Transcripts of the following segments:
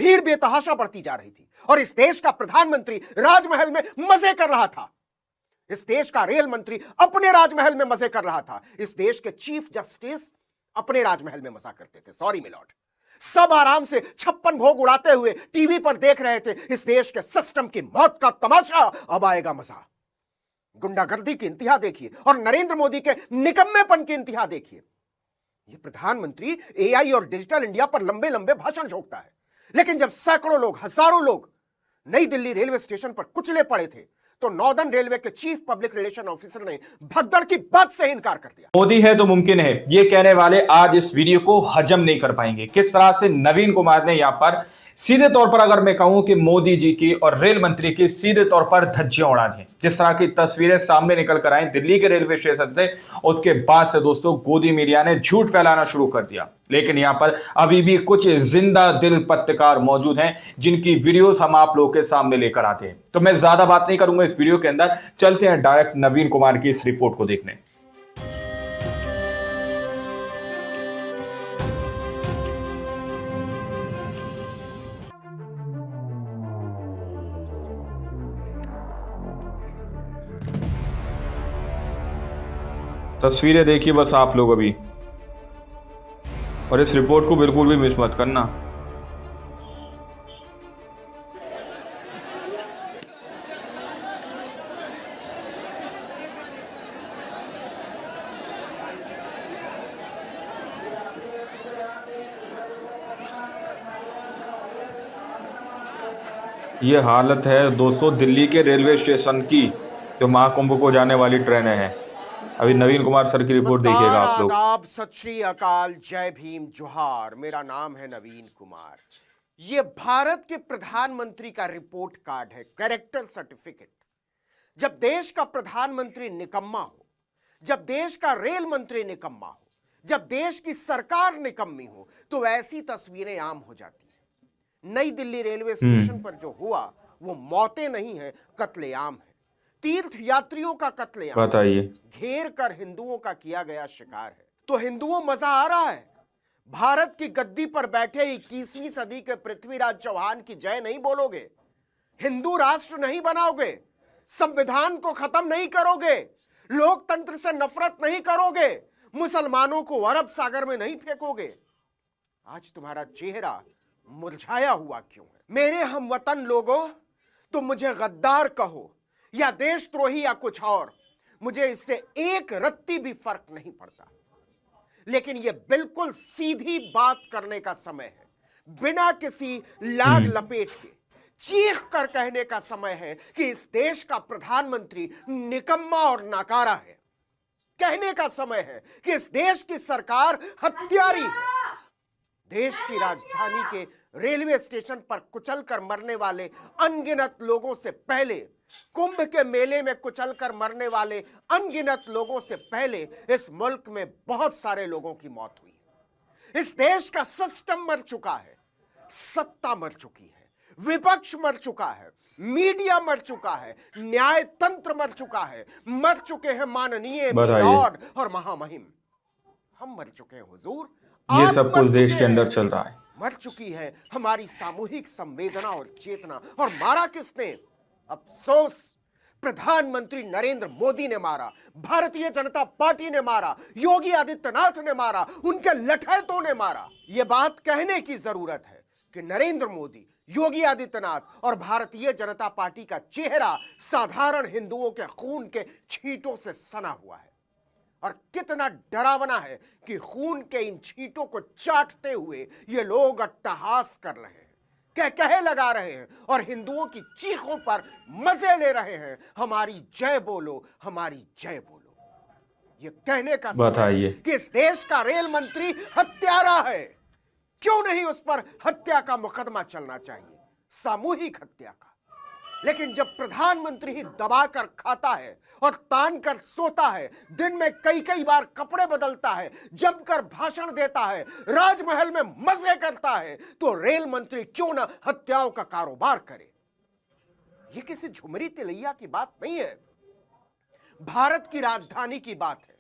भीड़ बेतहाशा बढ़ती जा रही थी और इस देश का प्रधानमंत्री राजमहल में मजे कर रहा था। इस देश का रेल मंत्री अपने राजमहल में मजे कर रहा था। इस देश के चीफ जस्टिस अपने राजमहल में मजा करते थे। सॉरी मिलॉर्ड, सब आराम से 56 भोग उड़ाते हुए टीवी पर देख रहे थे इस देश के सिस्टम की मौत का तमाशा। अब आएगा मजा। गुंडागर्दी की इंतहा देखिए और नरेंद्र मोदी के निकम्मेपन की इंतहा देखिए। यह प्रधानमंत्री एआई और डिजिटल इंडिया पर लंबे लंबे भाषण झोंकता है, लेकिन जब सैकड़ों लोग, हजारों लोग नई दिल्ली रेलवे स्टेशन पर कुचले पड़े थे तो नॉर्दर्न रेलवे के चीफ पब्लिक रिलेशन ऑफिसर ने भगदड़ की बात से इनकार कर दिया। मोदी है तो मुमकिन है, ये कहने वाले आज इस वीडियो को हजम नहीं कर पाएंगे। किस तरह से नवीन कुमार ने यहां पर सीधे तौर पर, अगर मैं कहूं कि मोदी जी की और रेल मंत्री की सीधे तौर पर धज्जियां उड़ा दी। जिस तरह की तस्वीरें सामने निकल कर आई दिल्ली के रेलवे स्टेशन से, उसके बाद से दोस्तों गोदी मीडिया ने झूठ फैलाना शुरू कर दिया। लेकिन यहां पर अभी भी कुछ जिंदा दिल पत्रकार मौजूद हैं जिनकी वीडियोस हम आप लोगों के सामने लेकर आते हैं। तो मैं ज्यादा बात नहीं करूंगा इस वीडियो के अंदर, चलते हैं डायरेक्ट नवीन कुमार की इस रिपोर्ट को देखने। तस्वीरें देखिए बस आप लोग अभी, और इस रिपोर्ट को बिल्कुल भी मिस मत करना। ये हालत है दोस्तों दिल्ली के रेलवे स्टेशन की, जो महाकुंभ को जाने वाली ट्रेनें हैं। अभी नवीन कुमार सर की रिपोर्ट देखिएगा आप लोग। आदाब, सत श्री अकाल, जय भीम, जोहार। मेरा नाम है नवीन कुमार। ये भारत के प्रधानमंत्री का रिपोर्ट कार्ड है, कैरेक्टर सर्टिफिकेट। जब देश का प्रधानमंत्री निकम्मा हो, जब देश का रेल मंत्री निकम्मा हो, जब देश की सरकार निकम्मी हो, तो ऐसी तस्वीरें आम हो जाती है। नई दिल्ली रेलवे स्टेशन पर जो हुआ वो मौतें नहीं है, कत्लेआम है। तीर्थ यात्रियों का कत्लेआम, बताइए, घेर कर हिंदुओं का किया गया शिकार है। तो हिंदुओं मजा आ रहा है? भारत की गद्दी पर बैठे 21वीं सदी के पृथ्वीराज चौहान की जय नहीं बोलोगे? हिंदू राष्ट्र नहीं बनाओगे? संविधान को खत्म नहीं करोगे? लोकतंत्र से नफरत नहीं करोगे? मुसलमानों को अरब सागर में नहीं फेंकोगे? आज तुम्हारा चेहरा मुरझाया हुआ क्यों है? मेरे हमवतन लोगों, तुम मुझे गद्दार कहो या देशद्रोही या कुछ और, मुझे इससे एक रत्ती भी फर्क नहीं पड़ता। लेकिन यह बिल्कुल सीधी बात करने का समय है, बिना किसी लाग लपेट के चीख कर कहने का समय है कि इस देश का प्रधानमंत्री निकम्मा और नाकारा है। कहने का समय है कि इस देश की सरकार हत्यारी है। देश की राजधानी के रेलवे स्टेशन पर कुचलकर मरने वाले अनगिनत लोगों से पहले, कुंभ के मेले में कुचलकर मरने वाले अनगिनत लोगों से पहले इस मुल्क में बहुत सारे लोगों की मौत हुई है। इस देश का सिस्टम मर चुका है, सत्ता मर चुकी है, विपक्ष मर चुका है, मीडिया मर चुका है, न्याय तंत्र मर चुका है, मर चुके हैं माननीय लॉर्ड और महामहिम। हम मर चुके हैं हुजूर, ये सब कुछ देश के अंदर चल रहा है। मर चुकी है हमारी सामूहिक संवेदना और चेतना। और मारा किसने? अफसोस, प्रधानमंत्री नरेंद्र मोदी ने मारा, भारतीय जनता पार्टी ने मारा, योगी आदित्यनाथ ने मारा, उनके लठैतों ने मारा। यह बात कहने की जरूरत है कि नरेंद्र मोदी, योगी आदित्यनाथ और भारतीय जनता पार्टी का चेहरा साधारण हिंदुओं के खून के छींटों से सना हुआ है। और कितना डरावना है कि खून के इन छींटों को चाटते हुए ये लोग अट्टहास कर रहे हैं, कह लगा रहे हैं और हिंदुओं की चीखों पर मजे ले रहे हैं। हमारी जय बोलो, हमारी जय बोलो। ये कहने का समय है कि इस देश का रेल मंत्री हत्यारा है। क्यों नहीं उस पर हत्या का मुकदमा चलना चाहिए, सामूहिक हत्या का? लेकिन जब प्रधानमंत्री ही दबाकर खाता है और तान कर सोता है, दिन में कई कई बार कपड़े बदलता है, जमकर भाषण देता है, राजमहल में मजे करता है, तो रेल मंत्री क्यों ना हत्याओं का कारोबार करे? यह किसी झुमरी तिलैया की बात नहीं है, भारत की राजधानी की बात है।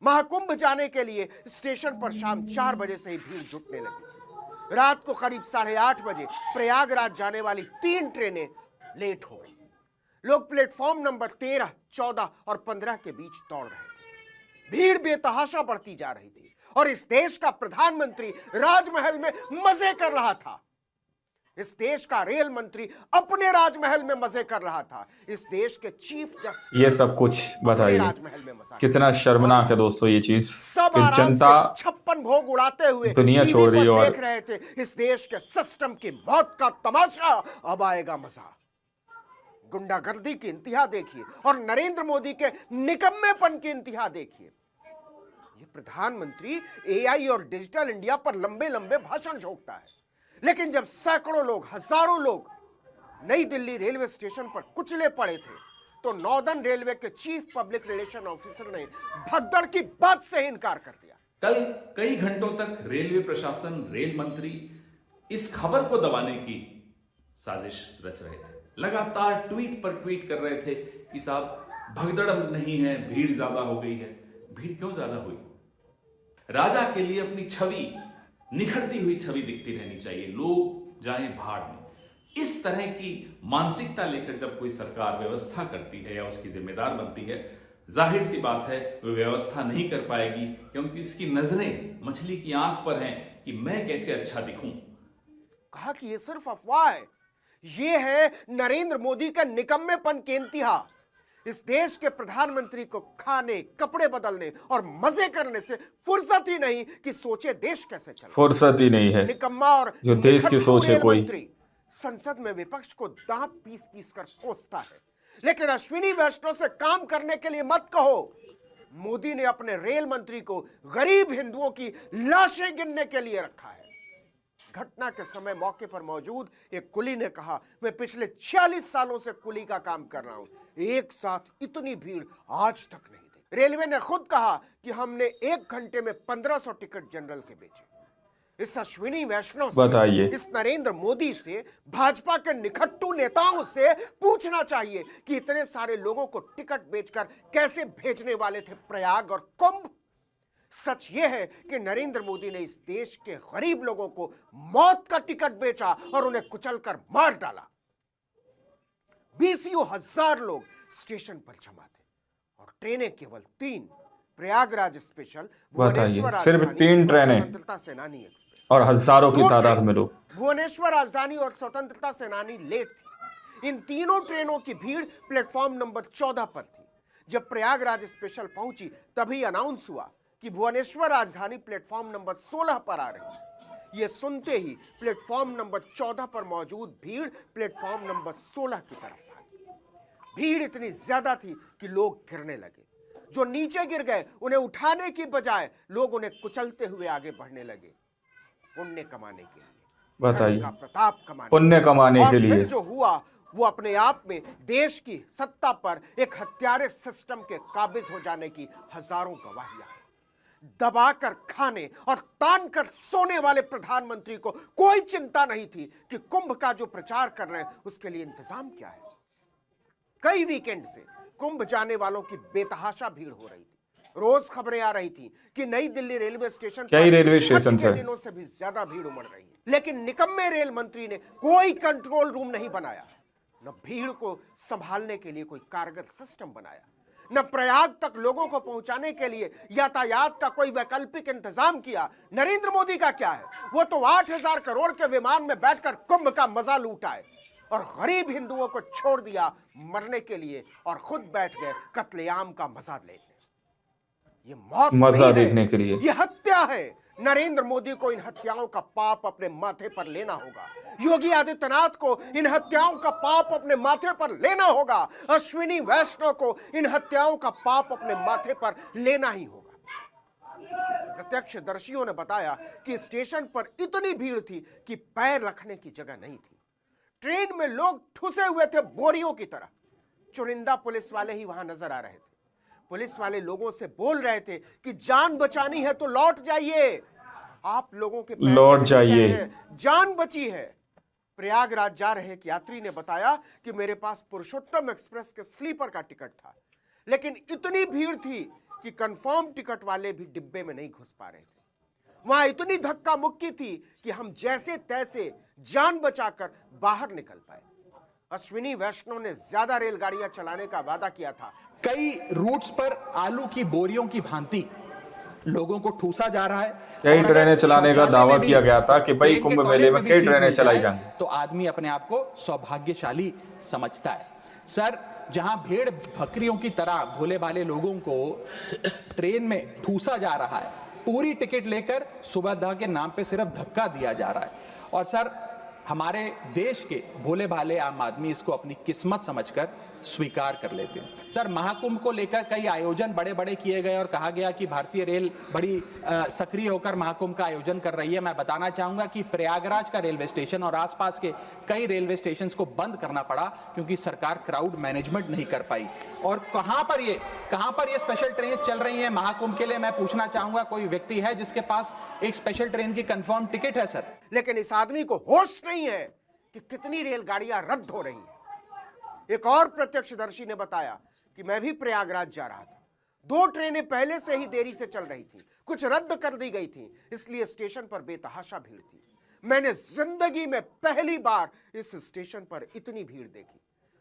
महाकुंभ जाने के लिए स्टेशन पर शाम 4 बजे से ही भीड़ जुटने लगी थी। रात को करीब 8:30 बजे प्रयागराज जाने वाली 3 ट्रेनें लेट हो गई। लोग प्लेटफॉर्म नंबर 13, 14 और 15 के बीच दौड़ रहे थे। भीड़ बेतहाशा बढ़ती जा रही थी और इस देश का प्रधानमंत्री राजमहल में मजे कर रहा था। इस देश का रेल मंत्री अपने राजमहल में मजे कर रहा था। इस देश के चीफ जस्टिस ये सब कुछ बताइए, राजमहल में मजा कितना शर्मनाक है दोस्तों ये चीज। सब इस आराम जनता से 56 भोग उड़ाते हुए दुनिया टीवी छोड़ रही पर है और देख रहे थे इस देश के सिस्टम की मौत का तमाशा। अब आएगा मजा। गुंडागर्दी की इंतहा देखिए और नरेंद्र मोदी के निकम्मेपन की इंतहा देखिए। ये प्रधानमंत्री एआई और डिजिटल इंडिया पर लंबे लंबे भाषण झोंकता है, लेकिन जब सैकड़ों लोग, हजारों लोग नई दिल्ली रेलवे स्टेशन पर कुचले पड़े थे तो नॉर्दर्न रेलवे के चीफ पब्लिक रिलेशन ऑफिसर ने भगदड़ की बात से इनकार कर दिया। कल कई घंटों तक रेलवे प्रशासन, रेल मंत्री इस खबर को दबाने की साजिश रच रहे थे। लगातार ट्वीट पर ट्वीट कर रहे थे कि साहब भगदड़ नहीं है, भीड़ ज्यादा हो गई है। भीड़ क्यों ज्यादा हुई? राजा के लिए अपनी छवि, निखरती हुई छवि दिखती रहनी चाहिए, लोग जाएं भाड़ में। इस तरह की मानसिकता लेकर जब कोई सरकार व्यवस्था करती है या उसकी जिम्मेदार बनती है, जाहिर सी बात है वो व्यवस्था नहीं कर पाएगी, क्योंकि उसकी नजरें मछली की आंख पर हैं कि मैं कैसे अच्छा दिखूं। कहा कि ये सिर्फ अफवाह है, ये है नरेंद्र मोदी का निकम्मेपन की इंतहा। इस देश के प्रधानमंत्री को खाने, कपड़े बदलने और मजे करने से फुर्सत ही नहीं कि सोचे देश कैसे चले। फुर्सत ही नहीं है निकम्मा और जो देश की सोच है कोई। मंत्री संसद में विपक्ष को दांत पीस पीस कर कोसता है, लेकिन अश्विनी वैष्णव से काम करने के लिए मत कहो। मोदी ने अपने रेल मंत्री को गरीब हिंदुओं की लाशें गिनने के लिए रखा है। घटना के समय मौके पर मौजूद एक कुली ने कहा, मैं पिछले 46 सालों से कुली का काम कर रहा हूं, एक साथ इतनी भीड़ आज तक नहीं देखी। रेलवे ने खुद कहा कि हमने 1 घंटे में 1500 टिकट जनरल के बेचे। इस अश्विनी वैष्णव से, बताइए, इस नरेंद्र मोदी से, भाजपा के निखट्टू नेताओं से पूछना चाहिए कि इतने सारे लोगों को टिकट बेचकर कैसे भेजने वाले थे प्रयाग और कुंभ। सच यह है कि नरेंद्र मोदी ने इस देश के गरीब लोगों को मौत का टिकट बेचा और उन्हें कुचलकर मार डाला। 20,000 लोग स्टेशन पर जमा थे और ट्रेनें केवल 3, प्रयागराज स्पेशल, भुवनेश्वर सिर्फ 3 ट्रेनें, स्वतंत्रता सेनानी एक्सप्रेस, और हजारों की तादाद में लोग। भुवनेश्वर राजधानी और स्वतंत्रता सेनानी लेट थी। इन तीनों ट्रेनों की भीड़ प्लेटफॉर्म नंबर 14 पर थी। जब प्रयागराज स्पेशल पहुंची तभी अनाउंस हुआ कि भुवनेश्वर राजधानी प्लेटफॉर्म नंबर 16 पर आ रही है। यह सुनते ही प्लेटफॉर्म नंबर 14 पर मौजूद भीड़ प्लेटफॉर्म नंबर 16 की तरफ भागी। भीड़ इतनी ज्यादा थी कि लोग गिरने लगे। जो नीचे गिर गए उन्हें उठाने की बजाय लोग उन्हें कुचलते हुए आगे बढ़ने लगे, पुण्य कमाने के लिए, बताइए, का प्रताप कमाने, पुण्य कमाने के लिए। फिर जो हुआ वो अपने आप में देश की सत्ता पर एक हत्यारे सिस्टम के काबिज हो जाने की हजारों गवाहियां हैं। दबाकर खाने और तान कर सोने वाले प्रधानमंत्री को कोई चिंता नहीं थी कि कुंभ का जो प्रचार कर रहे हैं उसके लिए इंतजाम क्या है। कई वीकेंड से कुंभ जाने वालों की बेतहाशा भीड़ हो रही थी। रोज खबरें आ रही थी कि नई दिल्ली रेलवे स्टेशन कई रेलवे स्टेशन से दिनों से भी ज्यादा भीड़ उमड़ रही है, लेकिन निकम्मे रेल मंत्री ने कोई कंट्रोल रूम नहीं बनाया, न भीड़ को संभालने के लिए कोई कारगर सिस्टम बनाया, न प्रयाग तक लोगों को पहुंचाने के लिए यातायात का कोई वैकल्पिक इंतजाम किया। नरेंद्र मोदी का क्या है, वो तो 8,000 करोड़ के विमान में बैठकर कुंभ का मजा लूटाए और गरीब हिंदुओं को छोड़ दिया मरने के लिए और खुद बैठ गए कत्लेआम का मजा लेने। ये मौत मजा नहीं देखने है, के लिए, ये हत्या है। नरेंद्र मोदी को इन हत्याओं का पाप अपने माथे पर लेना होगा। योगी आदित्यनाथ को इन हत्याओं का पाप अपने माथे पर लेना होगा। अश्विनी वैष्णव को इन हत्याओं का पाप अपने माथे पर लेना ही होगा। प्रत्यक्षदर्शियों ने बताया कि स्टेशन पर इतनी भीड़ थी कि पैर रखने की जगह नहीं थी। ट्रेन में लोग ठुसे हुए थे बोरियों की तरह। चुनिंदा पुलिस वाले ही वहां नजर आ रहे थे। पुलिस वाले लोगों से बोल रहे थे कि जान बचानी है तो लौट जाइए, आप लोगों के पैसे लौट नहीं जाइए, गए हैं, जान बची है। प्रयागराज जा रहे एक यात्री ने बताया कि मेरे पास पुरुषोत्तम एक्सप्रेस के स्लीपर का टिकट था, लेकिन इतनी भीड़ थी कि कंफर्म टिकट वाले भी डिब्बे में नहीं घुस पा रहे थे। वहां इतनी धक्का मुक्की थी कि हम जैसे तैसे जान बचाकर बाहर निकल पाए। अश्विनी वैष्णव ने ज्यादा रेलगाड़ियां चलाने का वादा किया था। कई रूट्स पर आलू की बोरियों की भांति लोगों को ठूसा जा रहा है। कई और ट्रेनें अगर चलाने का शौचालय दावा में भी किया गया था कि भाई ट्रेन के कुंभ टॉयलेट मेले में भी कई सीट ट्रेनें मिल चलाई जाए, जाएंगी, तो आदमी अपने आप को सौभाग्यशाली समझता है। सर, जहां भेड़ बकरियों की तरह भोले भाले लोगों को ट्रेन में ठूसा जा रहा है, पूरी टिकट लेकर सुविधा के नाम पे सिर्फ धक्का दिया जा रहा है। और सर, हमारे देश के भोले भाले आम आदमी इसको अपनी किस्मत समझकर स्वीकार कर लेते हैं। सर, महाकुंभ को लेकर कई आयोजन बड़े बड़े किए गए और कहा गया कि भारतीय रेल बड़ी सक्रिय होकर महाकुंभ का आयोजन कर रही है। मैं बताना चाहूंगा कि प्रयागराज का रेलवे स्टेशन और आसपास के कई रेलवे स्टेशन को बंद करना पड़ा क्योंकि सरकार क्राउड मैनेजमेंट नहीं कर पाई। और कहां पर ये स्पेशल ट्रेन चल रही है महाकुंभ के लिए, मैं पूछना चाहूंगा, कोई व्यक्ति है जिसके पास एक स्पेशल ट्रेन की कंफर्म टिकट है? सर, लेकिन इस आदमी को होश नहीं है कि कितनी रेलगाड़ियां रद्द हो रही हैं। एक और प्रत्यक्षदर्शी ने बताया कि मैं भी प्रयागराज जा रहा था। 2 ट्रेनें पहले से ही देरी से चल रही थी, कुछ रद्द कर दी गई थी, इसलिए स्टेशन पर बेतहाशा भीड़ थी। मैंने जिंदगी में पहली बार इस स्टेशन पर इतनी भीड़ देखी।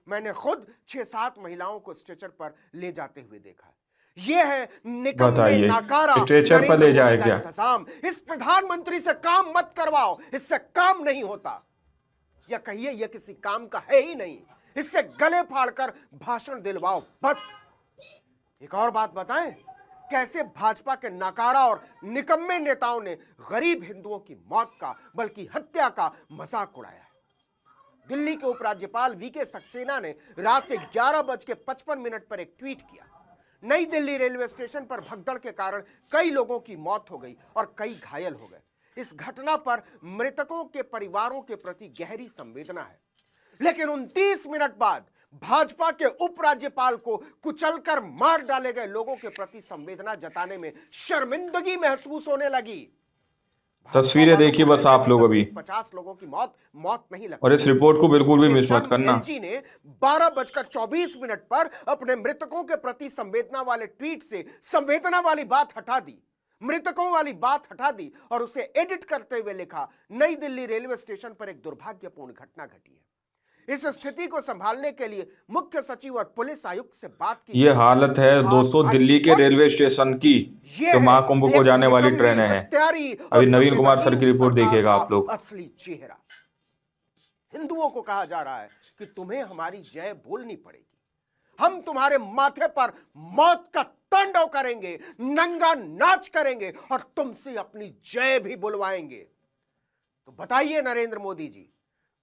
मैंने खुद 6-7 महिलाओं को स्ट्रेचर पर ले जाते हुए देखा। यह है निकम्मे नाकारा स्ट्रेचर पर ले जाए क्या? इंतजाम। इस प्रधानमंत्री से काम मत करवाओ, इससे काम नहीं होता। या कहिए यह किसी काम का है ही नहीं, इससे गले फाड़कर भाषण दिलवाओ बस। एक और बात बताएं, कैसे भाजपा के नाकारा और निकम्मे नेताओं ने गरीब हिंदुओं की मौत का बल्कि हत्या का मजाक उड़ाया है। दिल्ली के उपराज्यपाल वीके सक्सेना ने रात 11:55 पर एक ट्वीट किया। नई दिल्ली रेलवे स्टेशन पर भगदड़ के कारण कई लोगों की मौत हो गई और कई घायल हो गए। इस घटना पर मृतकों के परिवारों के प्रति गहरी संवेदना है। लेकिन 29 मिनट बाद भाजपा के उपराज्यपाल को कुचलकर मार डाले गए लोगों के प्रति संवेदना जताने में शर्मिंदगी महसूस होने लगी। तस्वीरें देखिए बस आप लोग अभी। 50 लोगों की मौत नहीं लगी। और इस रिपोर्ट को बिल्कुल भी मिस मत करना। एलजी ने 12:24 पर अपने मृतकों के प्रति संवेदना वाले ट्वीट से संवेदना वाली बात हटा दी, मृतकों वाली बात हटा दी और उसे एडिट करते हुए लिखा, नई दिल्ली रेलवे स्टेशन पर एक दुर्भाग्यपूर्ण घटना घटी है। इस स्थिति को संभालने के लिए मुख्य सचिव और पुलिस आयुक्त से बात की। ये हालत है दोस्तों दिल्ली के रेलवे स्टेशन की, जो महाकुंभ को जाने वाली ट्रेनें हैं। अभी नवीन कुमार सर की रिपोर्ट देखिएगा आप लोग। असली चेहरा। हिंदुओं को कहा जा रहा है कि तुम्हें हमारी जय बोलनी पड़ेगी, हम तुम्हारे माथे पर मौत का तांडव करेंगे, नंगा नाच करेंगे और तुमसे अपनी जय भी बुलवाएंगे। तो बताइए नरेंद्र मोदी जी,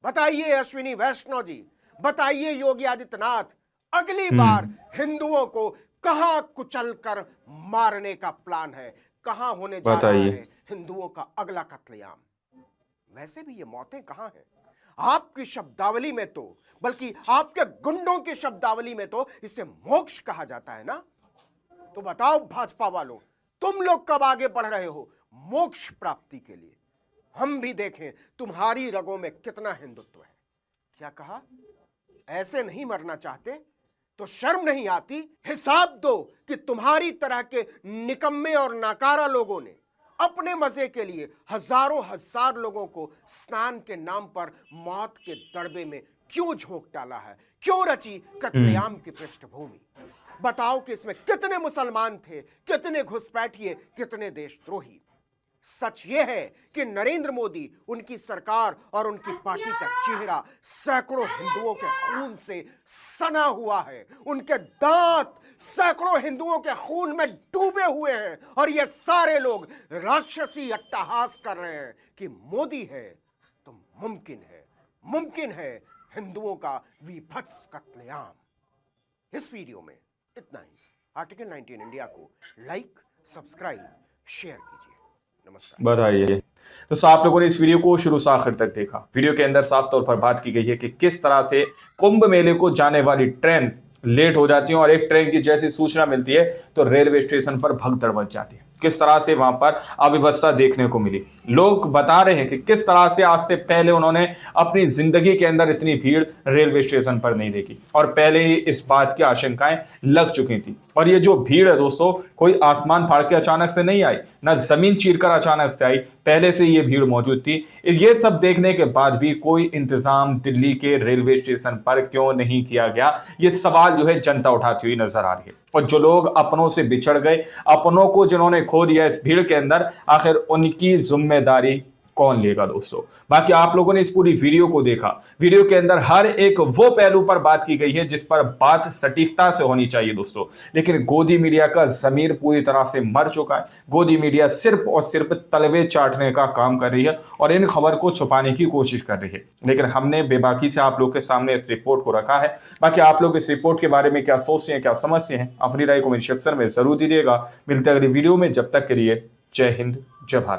बताइए अश्विनी वैष्णव जी, बताइए योगी आदित्यनाथ, अगली बार हिंदुओं को कहां कुचलकर मारने का प्लान है, कहां होने जा रहा है हिंदुओं का अगला कत्लेआम। वैसे भी ये मौतें कहां हैं? आपकी शब्दावली में तो, बल्कि आपके गुंडों की शब्दावली में तो इसे मोक्ष कहा जाता है ना। तो बताओ भाजपा वालों, तुम लोग कब आगे बढ़ रहे हो मोक्ष प्राप्ति के लिए? हम भी देखें तुम्हारी रगों में कितना हिंदुत्व है। क्या कहा? ऐसे नहीं मरना चाहते तो शर्म नहीं आती? हिसाब दो कि तुम्हारी तरह के निकम्मे और नाकारा लोगों ने अपने मजे के लिए हजारों हजार लोगों को स्नान के नाम पर मौत के दड़बे में क्यों झोंक डाला है, क्यों रची कत्लेआम की पृष्ठभूमि। बताओ कि इसमें कितने मुसलमान थे, कितने घुसपैठिए, कितने देशद्रोही। सच यह है कि नरेंद्र मोदी, उनकी सरकार और उनकी पार्टी का चेहरा सैकड़ों हिंदुओं के खून से सना हुआ है। उनके दांत सैकड़ों हिंदुओं के खून में डूबे हुए हैं और ये सारे लोग राक्षसी अट्टहास कर रहे हैं कि मोदी है तो मुमकिन है हिंदुओं का विभत्स कत्लेआम। इस वीडियो में इतना ही। आर्टिकल 19 इंडिया को लाइक, सब्सक्राइब, शेयर कीजिए। नमस्कार। बताइए तो आप लोगों ने इस वीडियो को शुरू से आखिर तक देखा। वीडियो के अंदर साफ तौर पर बात की गई है कि किस तरह से कुंभ मेले को जाने वाली ट्रेन लेट हो जाती है और एक ट्रेन की जैसी सूचना मिलती है तो रेलवे स्टेशन पर भगदड़ मच जाती है। किस तरह से वहां पर अव्यवस्था देखने को मिली। लोग बता रहे हैं कि किस तरह से आज से पहले उन्होंने अपनी जिंदगी के अंदर इतनी भीड़ रेलवे स्टेशन पर नहीं देखी और पहले ही इस बात की आशंकाएं लग चुकी थी। और ये जो भीड़ है दोस्तों, कोई आसमान फाड़ के अचानक से नहीं आई, ना जमीन चीरकर अचानक से आई, पहले से ये भीड़ मौजूद थी। ये सब देखने के बाद भी कोई इंतजाम दिल्ली के रेलवे स्टेशन पर क्यों नहीं किया गया, ये सवाल जो है जनता उठाती हुई नजर आ रही है। और जो लोग अपनों से बिछड़ गए, अपनों को जिन्होंने खो दिया इस भीड़ के अंदर, आखिर उनकी जिम्मेदारी कौन लेगा दोस्तों। बाकी आप लोगों ने इस पूरी वीडियो को देखा, वीडियो के अंदर हर एक वो पहलू पर बात की गई है जिस पर बात सटीकता से होनी चाहिए दोस्तों। लेकिन गोदी मीडिया का जमीर पूरी तरह से मर चुका है। गोदी मीडिया सिर्फ और सिर्फ तलवे चाटने का काम कर रही है और इन खबर को छुपाने की कोशिश कर रही है। लेकिन हमने बेबाकी से आप लोग के सामने इस रिपोर्ट को रखा है। बाकी आप लोग इस रिपोर्ट के बारे में क्या सोचते हैं, क्या समझते हैं, अपनी राय कमेंट सेक्शन में जरूर दीजिएगा। मिलते हैं अगली वीडियो में, जब तक के लिए जय हिंद, जय भारत।